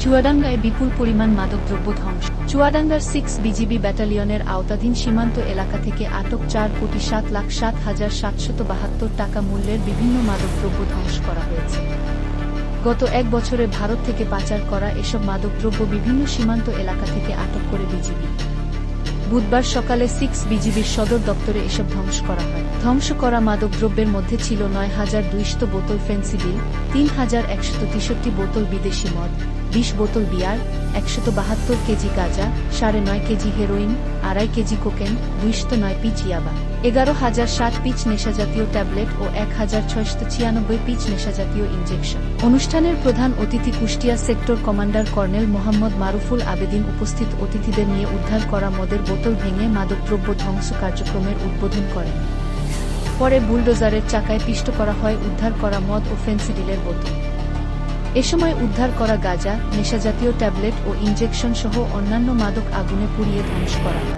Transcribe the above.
চুয়াডাঙ্গায় বিপুল পরিমাণ মাদকদ্রব্য ধ্বংস। চুয়াডাঙ্গার 6 বিজিবি ব্যাটালিয়নের আওতাধীন সীমান্ত এলাকা থেকে আটক 4,07,772 টাকা মূল্যের বিভিন্ন মাদকদ্রব্য ধ্বংস করা হয়েছে। গত এক বছরে ভারত থেকে পাচার করা এসব মাদকদ্রব্য বিভিন্ন সীমান্ত এলাকা থেকে আটক করে বিজিবি। বুধবার সকালে 6 বিজিবির সদর দপ্তরে এসব ধ্বংস করা হয়। ধ্বংস করা মাদকদ্রব্যের মধ্যে ছিল 9,200 বোতল ফেন্সিডিল, 3,163 বোতল বিদেশি মদ, 20 বোতল বিয়ার, 172 কেজি গাঁজা, 9.5 KG heroin, 2.5 KG cocaine, 209 piece ইয়াবা, 11,007 পিচ নেশাজাতীয় ট্যাবলেট ও 1,696 পিচ নেশাজাতীয় ইনজেকশন। অনুষ্ঠানের প্রধান অতিথি Kushtia sector commander colonel Mohammad Maruful Abedin উপস্থিত অতিথিদের নিয়ে উদ্ধার করা মদের বোতল ভেঙে মাদকদ্রব্য ধ্বংস কার্যক্রমের উদ্বোধন করেন। পরে বুলডোজারের চাকায় পিষ্ট করা হয় উদ্ধার করা মদ ও ফেন্সিডিলের বোতল। এ সময় উদ্ধার করা গাঁজা, নেশাজাতীয় ট্যাবলেট ও ইনজেকশন সহ অন্যান্য মাদক আগুনে পুড়িয়ে ধ্বংস করা হয়।